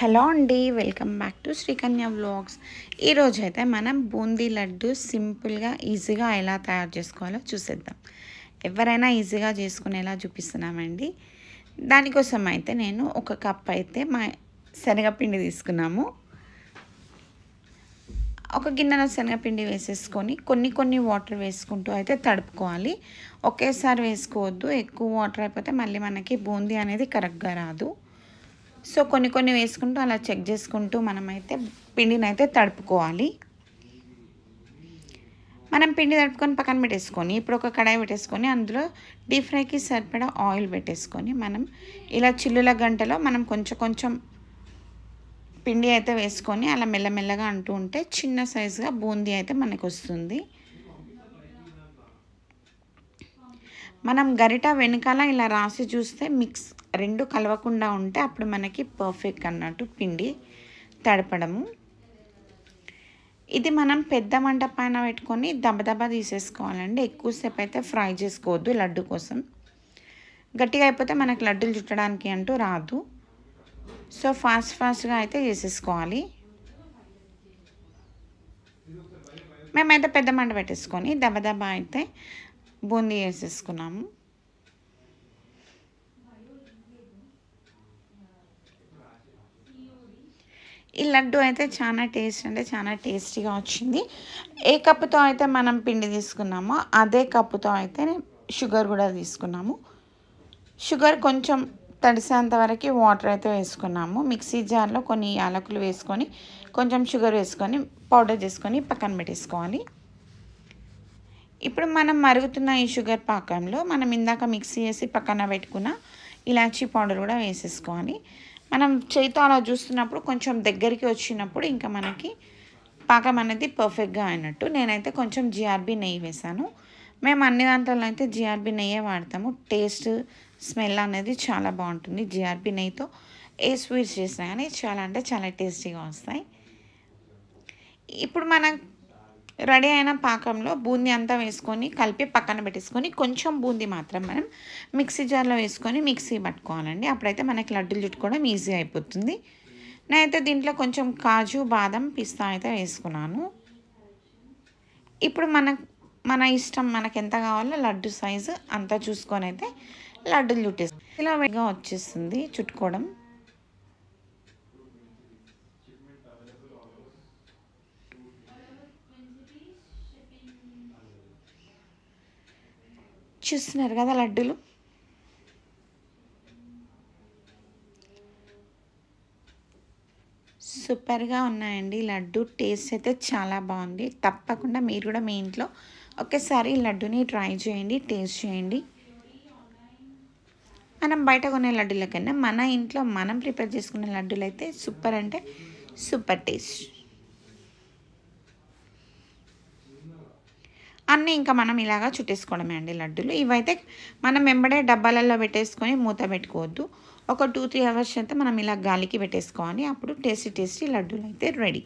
Hello అండి, welcome back to Srikanya vlogs. ఈరోజు అయితే మనం బూందీ లడ్డు సింపుల్గా ఈజీగా ఎలా తయారు చేసుకోవాలో చూసేద్దాం. ఎవరైనా ఈజీగా చేసుకునేలా చూపిస్తున్నామండి. దానికోసం అయితే నేను ఒక కప్ అయితే శనగపిండి తీసుకున్నాము. ఒక గిన్నెలో శనగపిండి వేసేసుకొని కొన్ని వాటర్ వేసుకుంటూ అయితే తడుపుకోవాలి. ఒకేసారి వేసుకోవద్దు, ఎక్కువ వాటర్ అయిపోతే మళ్ళీ మనకి బూందీ అనేది కరెక్ట్గా రాదు. సో కొన్ని వేసుకుంటూ అలా చెక్ చేసుకుంటూ మనమైతే పిండిని అయితే తడుపుకోవాలి. మనం పిండి తడుపుకొని పక్కన పెట్టేసుకొని ఇప్పుడు ఒక కడాయి పెట్టేసుకొని అందులో డీప్ ఫ్రైకి సరిపడా ఆయిల్ పెట్టేసుకొని మనం ఇలా చిల్లుల గంటలో మనం కొంచెం పిండి అయితే వేసుకొని అలా మెల్లమెల్లగా అంటూ ఉంటే చిన్న సైజుగా బూందీ అయితే మనకు వస్తుంది. మనం గరిట వెనకాల ఇలా రాసి చూస్తే మిక్స్ రెండు కలవకుండా ఉంటే అప్పుడు మనకి పర్ఫెక్ట్ అన్నట్టు పిండి తడపడము. ఇది మనం పెద్ద మంట పైన పెట్టుకొని దబదబా తీసేసుకోవాలండి. ఎక్కువసేపు అయితే ఫ్రై చేసుకోవద్దు, లడ్డు కోసం. గట్టిగా అయిపోతే మనకి లడ్డూలు చుట్టడానికి అంటూ రాదు. సో ఫాస్ట్గా అయితే చేసేసుకోవాలి. మేమైతే పెద్ద మంట పెట్టేసుకొని దబదబా అయితే బూందీ వేసేసుకున్నాము. ఈ లడ్డు అయితే చాలా టేస్టీగా వచ్చింది. ఏ కప్పుతో అయితే మనం పిండి తీసుకున్నామో అదే కప్పుతో అయితే షుగర్ కూడా తీసుకున్నాము. షుగర్ కొంచెం తడిసేంత వరకు వాటర్ అయితే వేసుకున్నాము. మిక్సీ జార్లో కొన్ని యాలకులు వేసుకొని కొంచెం షుగర్ వేసుకొని పౌడర్ చేసుకొని పక్కన పెట్టేసుకోవాలి. ఇప్పుడు మనం మరుగుతున్న ఈ షుగర్ పాకంలో మనం ఇందాక మిక్సీ చేసి పక్కన పెట్టుకున్న ఇలాచీ పౌడర్ కూడా వేసేసుకోవాలి. మనం చేతితో అలా చూస్తున్నప్పుడు కొంచెం దగ్గరికి వచ్చినప్పుడు ఇంకా మనకి పాకం అనేది పర్ఫెక్ట్గా అయినట్టు. నేనైతే కొంచెం జిఆర్బి నెయ్యి వేసాను. మేము అన్ని దాంట్లో అయితే జిఆర్బి నెయ్యే వాడతాము. టేస్ట్ స్మెల్ అనేది చాలా బాగుంటుంది. జిఆర్బి నెయ్యితో ఏ స్వీట్స్ చేసినా కానీ చాలా టేస్టీగా వస్తాయి. ఇప్పుడు మనం రెడీ అయిన పాకంలో బూందీ అంతా వేసుకొని కలిపి పక్కన పెట్టేసుకొని కొంచెం బూందీ మాత్రం మనం మిక్సీ జార్లో వేసుకొని మిక్సీ పట్టుకోవాలండి. అప్పుడైతే మనకి లడ్డూలు చుట్టుకోవడం ఈజీ అయిపోతుంది. నేనైతే దీంట్లో కొంచెం కాజు, బాదం, పిస్తా అయితే వేసుకున్నాను. ఇప్పుడు మన ఇష్టం, మనకు ఎంత కావాలో లడ్డు సైజు అంతా చూసుకొని అయితే లడ్డూలు చుట్టేస్తాం. ఇలా వేగంగా వచ్చేస్తుంది చుట్టుకోవడం. చూస్తున్నారు కదా లడ్డూలు. సూపర్గా ఉన్నాయండి లడ్డు. టేస్ట్ అయితే చాలా బాగుంది. తప్పకుండా మీరు కూడా మీ ఇంట్లో ఒకేసారి లడ్డుని ట్రై చేయండి, టేస్ట్ చేయండి. మనం బయట కొనే లడ్డూల కన్నా మన ఇంట్లో మనం ప్రిపేర్ చేసుకునే లడ్డూలు అయితే సూపర్ అంటే సూపర్ టేస్ట్. అన్నీ ఇంకా మనం ఇలాగా చుట్టేసుకోవడమే అండి లడ్డూలు. ఇవైతే మనం వెంబడే డబ్బాలలో పెట్టేసుకొని మూత పెట్టుకోవద్దు. ఒక 2-3 అవర్స్ అయితే మనం ఇలా గాలికి పెట్టేసుకోవాలి. అప్పుడు టేస్టీ లడ్డూలు అయితే రెడీ.